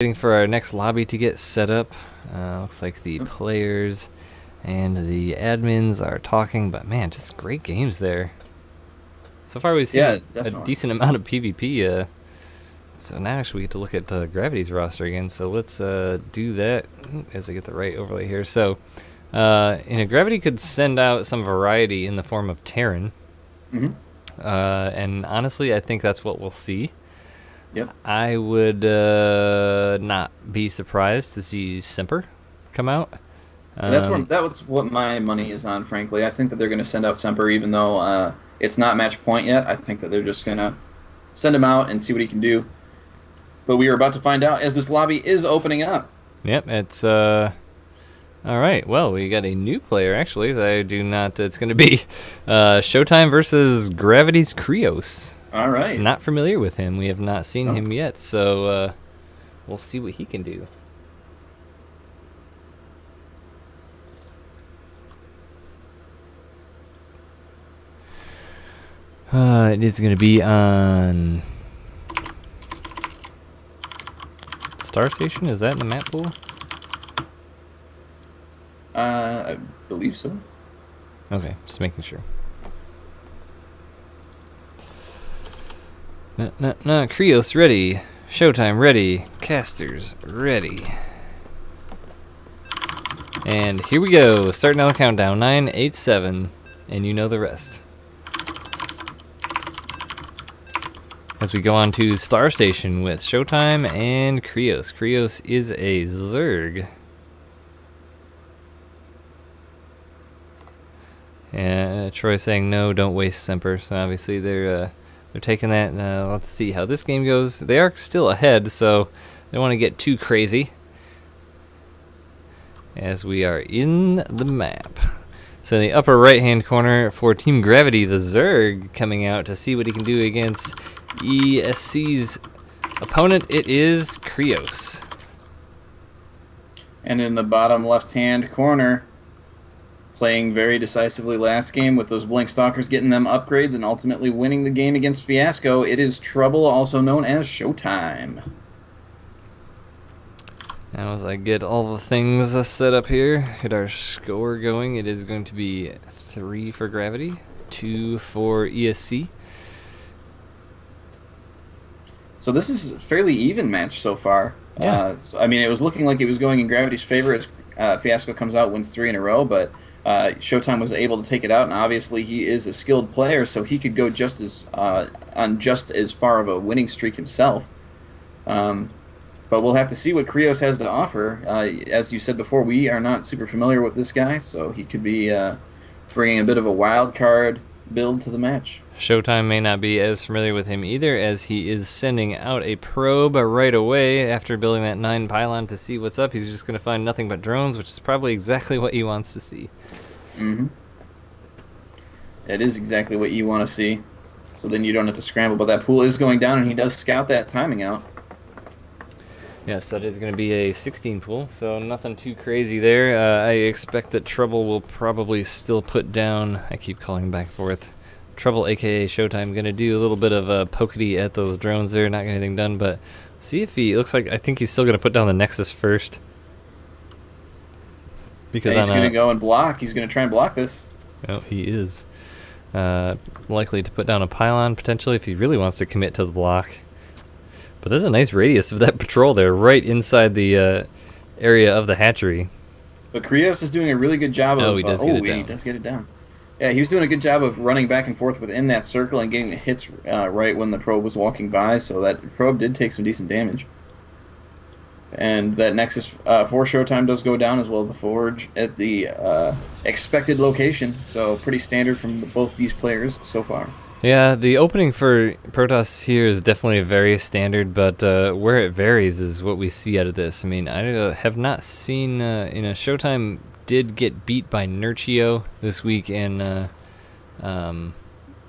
Waiting for our next lobby to get set up. Looks like the players and the admins are talking, but man, just great games there. So far we've seen a decent amount of PvP. So now actually we get to look at Gravity's roster again. So let's do that as I get the right overlay here. So Gravity could send out some variety in the form of Terran. And honestly, I think that's what we'll see. Yep. I would not be surprised to see Semper come out. That's what my money is on, frankly. I think that they're going to send out Semper, even though it's not match point yet. I think that they're just going to send him out and see what he can do. But we are about to find out as this lobby is opening up. Yep, it's all right. Well, we got a new player actually. I do not. It's going to be Showtime versus Gravity's Krios. All right. Not familiar with him. We have not seen him yet, so we'll see what he can do. It is going to be on Star Station. Is that in the map pool? I believe so. Okay, just making sure. No, Krios ready. Showtime ready. Casters ready. And here we go. Starting on the countdown. 9, 8, 7. And you know the rest. As we go on to Star Station with Showtime and Krios. Krios is a Zerg. And Troy saying no, don't waste Semper. So obviously they're taking that. We'll have to see how this game goes. They are still ahead, so they don't want to get too crazy. As we are in the map. So in the upper right-hand corner for Team Gravity, the Zerg coming out to see what he can do against ESC's opponent. It is Krios. And in the bottom left-hand corner, playing very decisively last game with those Blink Stalkers, getting them upgrades and ultimately winning the game against Fiasco. It is Trouble, also known as Showtime. Now as I get all the things set up here, get our score going, it is going to be 3 for Gravity, 2 for ESC. So this is a fairly even match so far. Yeah. I mean, it was looking like it was going in Gravity's favor as Fiasco comes out, wins 3 in a row, but Showtime was able to take it out, and obviously he is a skilled player, so he could go just as on just as far of a winning streak himself. But we'll have to see what Krios has to offer. As you said before, we are not super familiar with this guy, so he could be bringing a bit of a wild card build to the match. Showtime may not be as familiar with him either, as he is sending out a probe right away after building that 9 pylon to see what's up. He's just going to find nothing but drones, which is probably exactly what he wants to see. That is exactly what you want to see. So then you don't have to scramble, but that pool is going down, and he does scout that timing out. Yes, that is going to be a 16 pool, so nothing too crazy there. I expect that Trouble will probably still put down, I keep calling back and forth, Trouble aka Showtime going to do a little bit of pokety at those drones there, not getting anything done, but see if he looks like, I think he's still going to put down the Nexus first. Because he's going to go and block. He's going to try and block this. Oh, he is. Likely to put down a pylon potentially if he really wants to commit to the block. But there's a nice radius of that patrol there, right inside the area of the hatchery. But Krios is doing a really good job of... Oh, he does get it down. He does get it down. Yeah, he was doing a good job of running back and forth within that circle and getting the hits right when the probe was walking by, so that probe did take some decent damage. And that Nexus for Showtime does go down, as well as the Forge at the expected location, so pretty standard from both these players so far. Yeah, the opening for Protoss here is definitely very standard, but where it varies is what we see out of this. I mean, I have not seen, Showtime did get beat by Nurchio this week in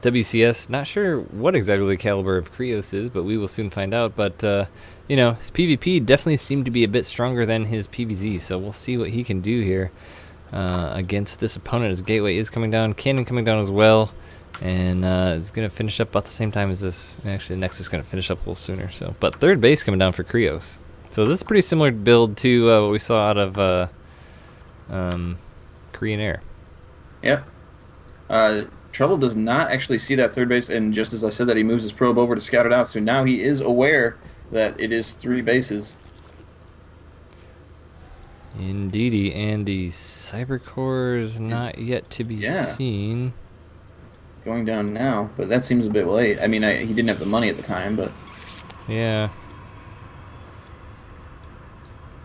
WCS. Not sure what exactly the caliber of Krios is, but we will soon find out. But, his PvP definitely seemed to be a bit stronger than his PvZ, so we'll see what he can do here against this opponent. His Gateway is coming down, Cannon coming down as well. And it's going to finish up about the same time as this. Actually, the Nexus is going to finish up a little sooner. But third base coming down for Krios. So this is a pretty similar build to what we saw out of Korean Air. Yep. Trouble does not actually see that third base, and just as I said that, he moves his probe over to scout it out, so now he is aware that it is 3 bases. Indeedy, and the Cybercore is not yet to be seen. Going down now, but that seems a bit late. I mean, he didn't have the money at the time, but... Yeah.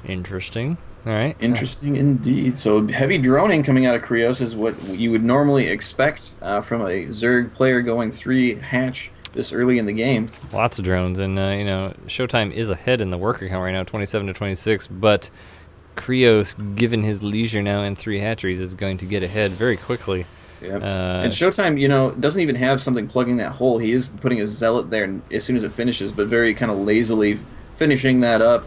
Interesting. All right. Interesting indeed. So heavy droning coming out of Krios is what you would normally expect from a Zerg player going 3 hatch this early in the game. Lots of drones, and you know, Showtime is ahead in the worker count right now, 27 to 26. But Krios, given his leisure now in 3 hatcheries, is going to get ahead very quickly. Yep. And Showtime, you know, doesn't even have something plugging that hole. He is putting a zealot there as soon as it finishes, but very kind of lazily finishing that up.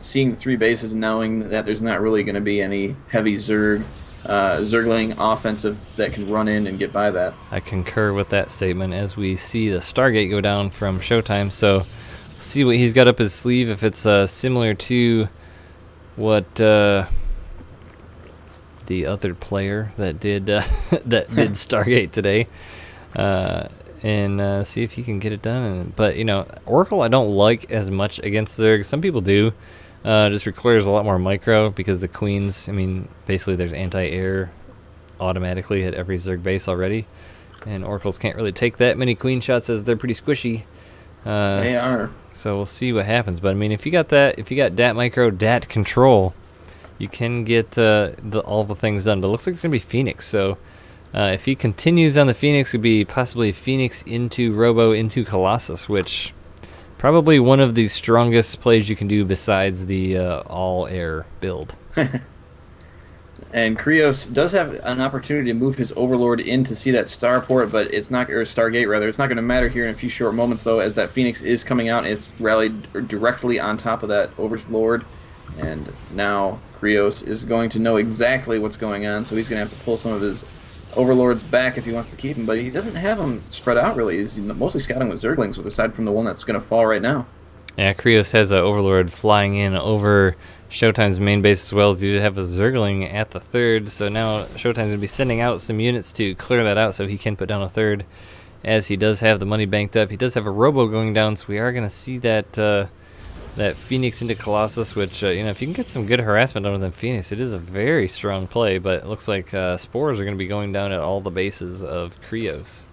Seeing 3 bases, knowing that there's not really going to be any heavy Zergling offensive that can run in and get by that. I concur with that statement as we see the Stargate go down from Showtime. So we'll see what he's got up his sleeve, if it's similar to what the other player that did Stargate today. And see if he can get it done. But, you know, Oracle I don't like as much against Zerg. Some people do. Just requires a lot more micro because the queens, I mean, basically there's anti-air automatically at every Zerg base already. And Oracles can't really take that many queen shots as they're pretty squishy. They are. So we'll see what happens. But, I mean, if you got that, if you got DAT micro, DAT control, you can get all the things done. But it looks like it's going to be Phoenix, so... if he continues on the Phoenix, it would be possibly Phoenix into Robo into Colossus, which probably one of the strongest plays you can do besides the all-air build. And Krios does have an opportunity to move his Overlord in to see that starport, but it's not, or Stargate rather. It's not going to matter here in a few short moments, though, as that Phoenix is coming out. And it's rallied directly on top of that Overlord, and now Krios is going to know exactly what's going on, so he's going to have to pull some of his Overlord's back if he wants to keep him, but he doesn't have them spread out really. He's mostly scouting with Zerglings, with aside from the one that's going to fall right now. Yeah, Krios has an Overlord flying in over Showtime's main base as well. He did have a Zergling at the 3rd, so now Showtime's going to be sending out some units to clear that out so he can put down a 3rd, as he does have the money banked up. He does have a Robo going down, so we are going to see that that Phoenix into Colossus, which, you know, if you can get some good harassment on them Phoenix, it is a very strong play, but it looks like Spores are going to be going down at all the bases of Krios.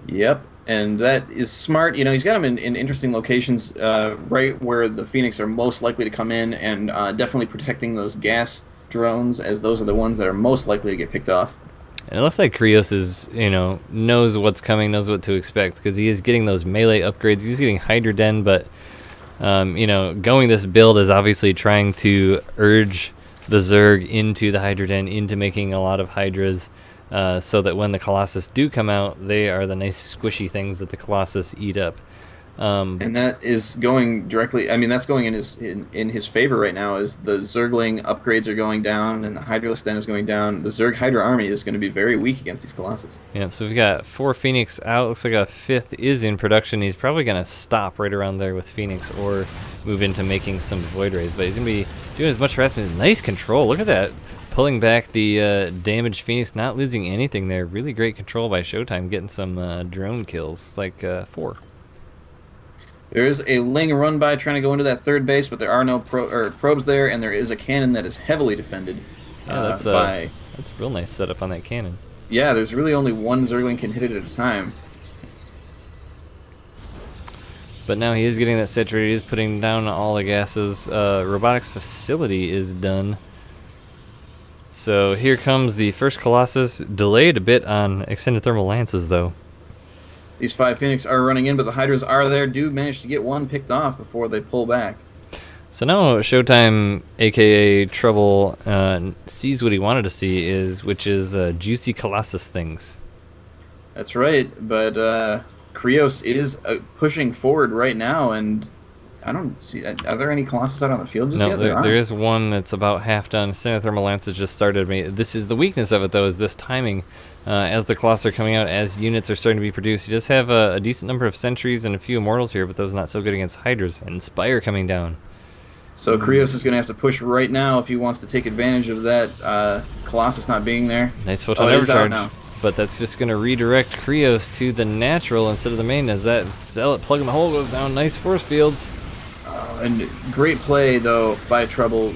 Yep, and that is smart. You know, he's got them in interesting locations, right where the Phoenix are most likely to come in, and definitely protecting those gas drones, as those are the ones that are most likely to get picked off. And it looks like Krios is, you know, knows what's coming, knows what to expect, because he is getting those melee upgrades. He's getting Hydra Den, but, you know, going this build is obviously trying to urge the Zerg into the Hydra Den, into making a lot of Hydras, so that when the Colossus do come out, they are the nice squishy things that the Colossus eat up. And that is going directly. I mean, that's going in his favor right now. As the Zergling upgrades are going down and the Hydralisk Den is going down, the Zerg Hydra army is going to be very weak against these Colossus. Yeah. So we've got 4 Phoenix out. Looks like a 5th is in production. He's probably going to stop right around there with Phoenix or move into making some Void Rays. But he's going to be doing as much harassment. Nice control. Look at that. Pulling back the damaged Phoenix, not losing anything there. Really great control by Showtime, getting some drone kills. It's like 4. There is a Ling run by trying to go into that 3rd base, but there are no probes there, and there is a cannon that is heavily defended. Yeah, that's a real nice setup on that cannon. Yeah, there's really only one Zergling can hit it at a time. But now he is getting that saturated. He is putting down all the gases. Robotics facility is done. So here comes the first Colossus. Delayed a bit on extended thermal lances, though. These 5 Phoenix are running in, but the Hydras are there. Do manage to get one picked off before they pull back. So now Showtime, a.k.a. Trouble, sees what he wanted to see, which is juicy Colossus things. That's right, but Krios is pushing forward right now, and I don't see. Are there any Colossus out on the field just no, yet? there is one that's about half done. Thermal Lance has just started. This is the weakness of it, though, is this timing. As the Colossus are coming out, as units are starting to be produced, he does have a decent number of sentries and a few Immortals here, but those not so good against Hydras. And Spire coming down. So Krios is going to have to push right now if he wants to take advantage of that Colossus not being there. Nice Photon Overcharge. But that's just going to redirect Krios to the natural instead of the main, as that Zealot plug in the hole goes down. Nice force fields. And great play, though, by Trouble,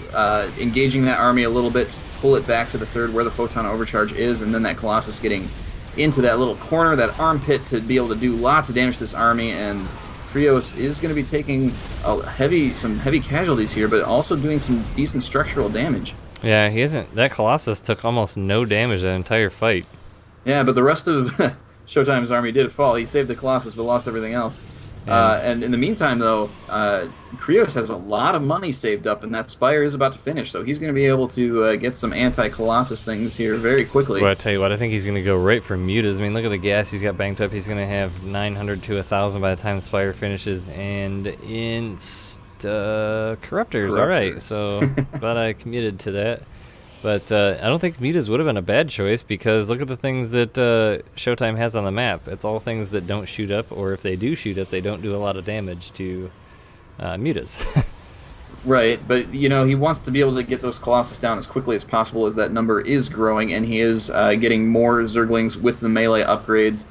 engaging that army a little bit to pull it back to the third where the Photon Overcharge is, and then that Colossus getting into that little corner, that armpit, to be able to do lots of damage to this army. And Krios is going to be taking some heavy casualties here, but also doing some decent structural damage. Yeah, he isn't. That Colossus took almost no damage that entire fight. Yeah, but the rest of Showtime's army did fall. He saved the Colossus, but lost everything else. Yeah. And in the meantime, though, Krios has a lot of money saved up, and that Spire is about to finish, so he's going to be able to get some anti-Colossus things here very quickly. Well, I tell you what, I think he's going to go right for Mutas. I mean, look at the gas he's got banked up. He's going to have 900 to 1,000 by the time the Spire finishes, and Corruptors. All right, so glad I committed to that. But I don't think Mutas would have been a bad choice, because look at the things that Showtime has on the map. It's all things that don't shoot up, or if they do shoot up, they don't do a lot of damage to Mutas. Right, but you know, he wants to be able to get those Colossus down as quickly as possible, as that number is growing, and he is getting more Zerglings with the melee upgrades.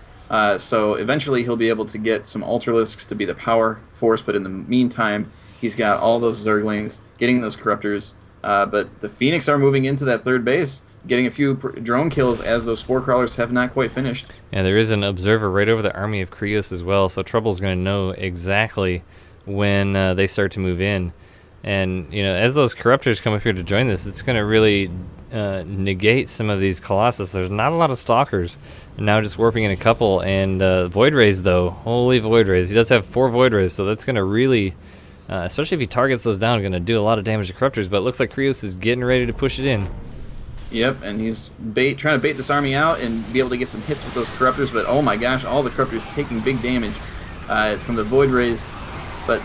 So eventually he'll be able to get some Ultralisks to be the power force, but in the meantime, he's got all those Zerglings, getting those Corruptors. But the Phoenix are moving into that third base, getting a few drone kills as those Spore Crawlers have not quite finished. Yeah, there is an observer right over the army of Krios as well, so Trouble's going to know exactly when they start to move in. And, you know, as those Corruptors come up here to join this, it's going to really negate some of these Colossus. There's not a lot of Stalkers, and now just warping in a couple. And Void Rays, though, holy Void Rays. He does have 4 Void Rays, so that's going to really... especially if he targets those down, going to do a lot of damage to Corruptors, but it looks like Krios is getting ready to push it in. Yep, and he's trying to bait this army out and be able to get some hits with those Corruptors, but oh my gosh, all the Corruptors taking big damage from the Void Rays. But,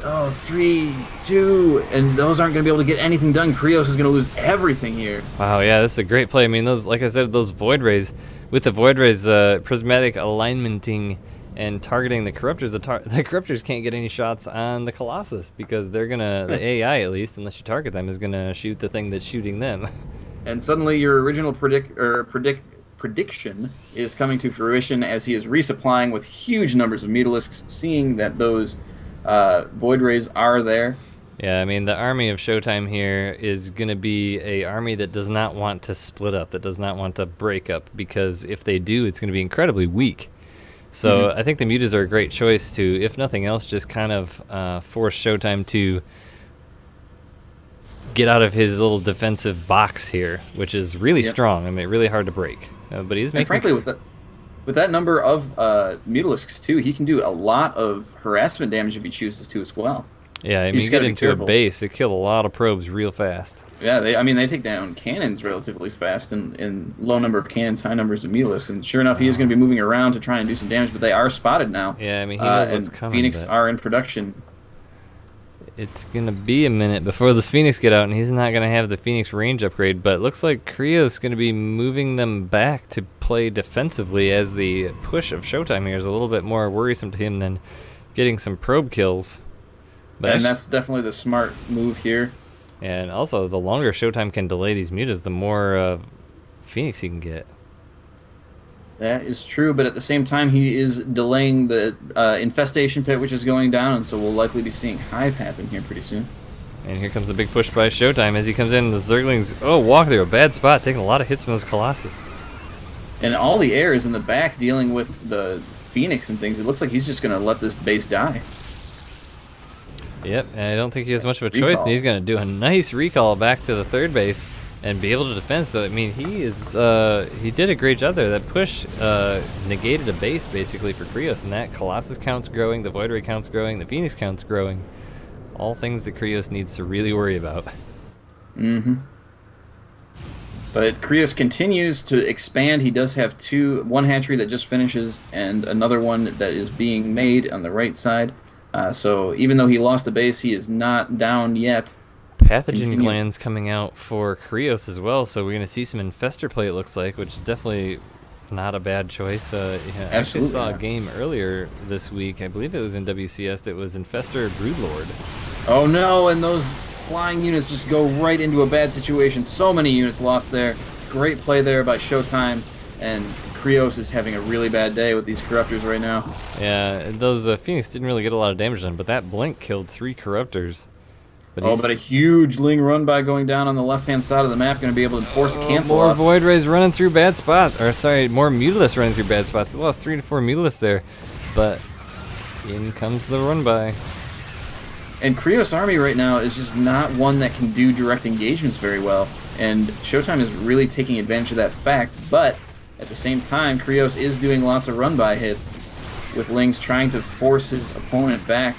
3, 2, and those aren't going to be able to get anything done. Krios is going to lose everything here. Wow, yeah, that's a great play. I mean, those, like I said, those Void Rays, with the Void Rays prismatic alignmenting and targeting the Corruptors, the Corruptors can't get any shots on the Colossus, because they're gonna, the AI at least, unless you target them, is gonna shoot the thing that's shooting them. And suddenly your original prediction is coming to fruition, as he is resupplying with huge numbers of Mutalisks, seeing that those Void Rays are there. Yeah, I mean, the army of Showtime here is gonna be a army that does not want to split up, that does not want to break up, because if they do, it's gonna be incredibly weak. So I think the Mutas are a great choice to, if nothing else, just kind of force Showtime to get out of his little defensive box here, which is really strong. I mean, really hard to break. But he's making... And frankly, with that number of Mutalisks, too, he can do a lot of harassment damage if he chooses to as well. Yeah, I mean, you get into a base, they kill a lot of probes real fast. Yeah, they take down cannons relatively fast, in low number of cannons, high numbers of Mutalisks, and sure enough, he is going to be moving around to try and do some damage, but they are spotted now. Yeah, I mean, he knows what's coming. Phoenix are in production. It's going to be a minute before the Phoenix get out, and he's not going to have the Phoenix range upgrade, but it looks like Krios is going to be moving them back to play defensively, as the push of Showtime here is a little bit more worrisome to him than getting some probe kills. But and that's definitely the smart move here. And also, the longer Showtime can delay these Mutas, the more Phoenix he can get. That is true, but at the same time, he is delaying the Infestation Pit, which is going down, and so we'll likely be seeing Hive happen here pretty soon. And here comes the big push by Showtime as he comes in. The Zerglings, walk through a bad spot, taking a lot of hits from those Colossus. And all the air is in the back dealing with the Phoenix and things. It looks like he's just going to let this base die. Yep, and I don't think he has much of a choice, and he's going to do a nice recall back to the third base and be able to defend. So, I mean, he did a great job there. That push negated a base, basically, for Krios, and that Colossus count's growing, the Void Ray count's growing, the Phoenix count's growing. All things that Krios needs to really worry about. But Krios continues to expand. He does have one hatchery that just finishes, and another one that is being made on the right side. So even though he lost a base, he is not down yet. Pathogen glands coming out for Krios as well, so we're going to see some Infestor play, it looks like, which is definitely not a bad choice. Yeah, I actually saw a game earlier this week, I believe it was in WCS, that was Infestor Broodlord. Oh no, and those flying units just go right into a bad situation. So many units lost there. Great play there by Showtime, and Krios is having a really bad day with these Corruptors right now. Yeah, those Phoenix didn't really get a lot of damage done, but that Blink killed 3 Corruptors. But a huge Ling run by going down on the left-hand side of the map, going to be able to force a cancel. More Void Rays running through bad spots, or sorry, more Mutalisks running through bad spots. They lost 3 to 4 Mutalisks there, but in comes the run by. And Krios' army right now is just not one that can do direct engagements very well, and Showtime is really taking advantage of that fact, but at the same time, Krios is doing lots of run-by hits, with Lings trying to force his opponent back.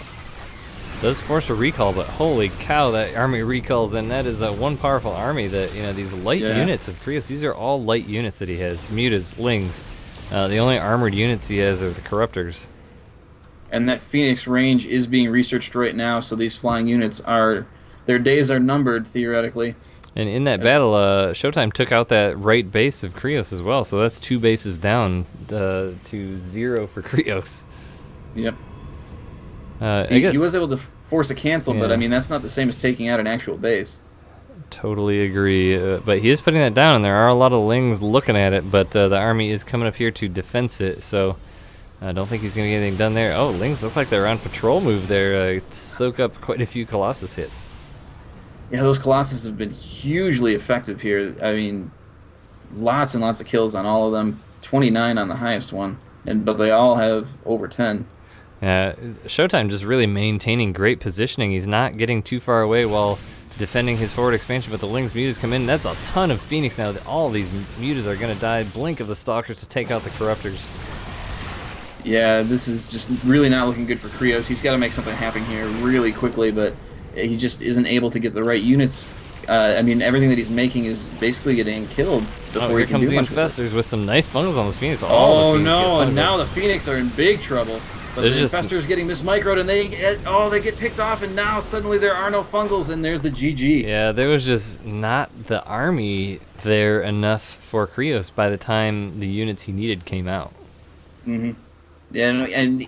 Does force a recall, but holy cow, that army recalls, and that is one powerful army that, these light units of Krios, these are all light units that he has. Mutas, Lings. The only armored units he has are the Corruptors. And that Phoenix range is being researched right now, so these flying units their days are numbered, theoretically. And in that battle, Showtime took out that right base of Krios as well, so that's 2 bases down to 0 for Krios. Yep. He was able to force a cancel, but I mean, that's not the same as taking out an actual base. Totally agree. But he is putting that down, and there are a lot of Lings looking at it, but the army is coming up here to defense it, so I don't think he's going to get anything done there. Oh, Lings look like they're on patrol move there, soak up quite a few Colossus hits. Yeah, those Colossus have been hugely effective here. I mean, lots and lots of kills on all of them. 29 on the highest one, but they all have over 10. Showtime just really maintaining great positioning. He's not getting too far away while defending his forward expansion, but the Lings Mutas come in. That's a ton of Phoenix now. All these Mutas are going to die. Blink of the Stalkers to take out the Corruptors. Yeah, this is just really not looking good for Krios. He's got to make something happen here really quickly, but he just isn't able to get the right units. I mean, everything that he's making is basically getting killed before he can do much. Here comes the Infestors with some nice funnels on those Phoenix. Oh no, and now the Phoenix are in big trouble. But the Infestors getting mismicroed, and they get picked off, and now suddenly there are no fungals, and there's the GG. Yeah, there was just not the army there enough for Krios by the time the units he needed came out. Mm-hmm. Yeah, and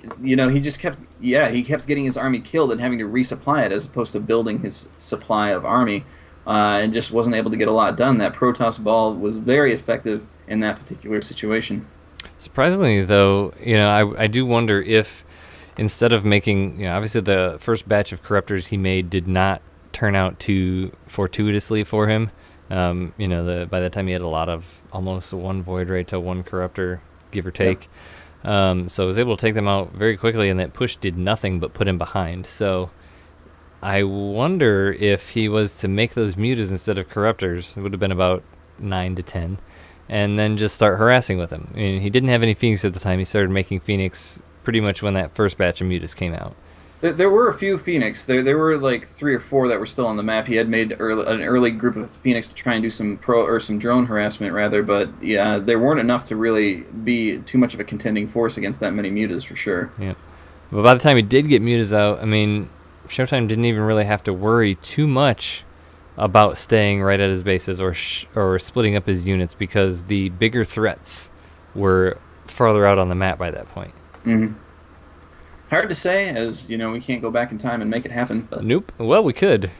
he just kept getting his army killed and having to resupply it as opposed to building his supply of army, and just wasn't able to get a lot done. That Protoss ball was very effective in that particular situation. Surprisingly, though, I do wonder if instead of making, obviously the first batch of Corruptors he made did not turn out too fortuitously for him. By the time he had a lot of almost 1 Void Ray to 1 Corruptor, give or take. Yep. So I was able to take them out very quickly, and that push did nothing but put him behind. So I wonder if he was to make those Mutas instead of Corruptors, it would have been about 9 to 10. And then just start harassing with him. I mean, he didn't have any Phoenix at the time. He started making Phoenix pretty much when that first batch of Mutas came out. There were a few Phoenix. There were like 3 or 4 that were still on the map. He had made an early group of Phoenix to try and do some drone harassment rather, but yeah, there weren't enough to really be too much of a contending force against that many Mutas for sure. Yeah, but by the time he did get Mutas out, I mean, Showtime didn't even really have to worry too much about staying right at his bases or splitting up his units, because the bigger threats were farther out on the map by that point. Mm-hmm. Hard to say, as we can't go back in time and make it happen. But. Nope. Well, we could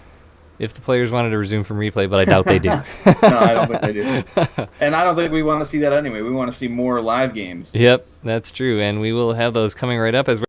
if the players wanted to resume from replay, but I doubt they do. No, I don't think they do. And I don't think we want to see that anyway. We want to see more live games. Yep, that's true, and we will have those coming right up as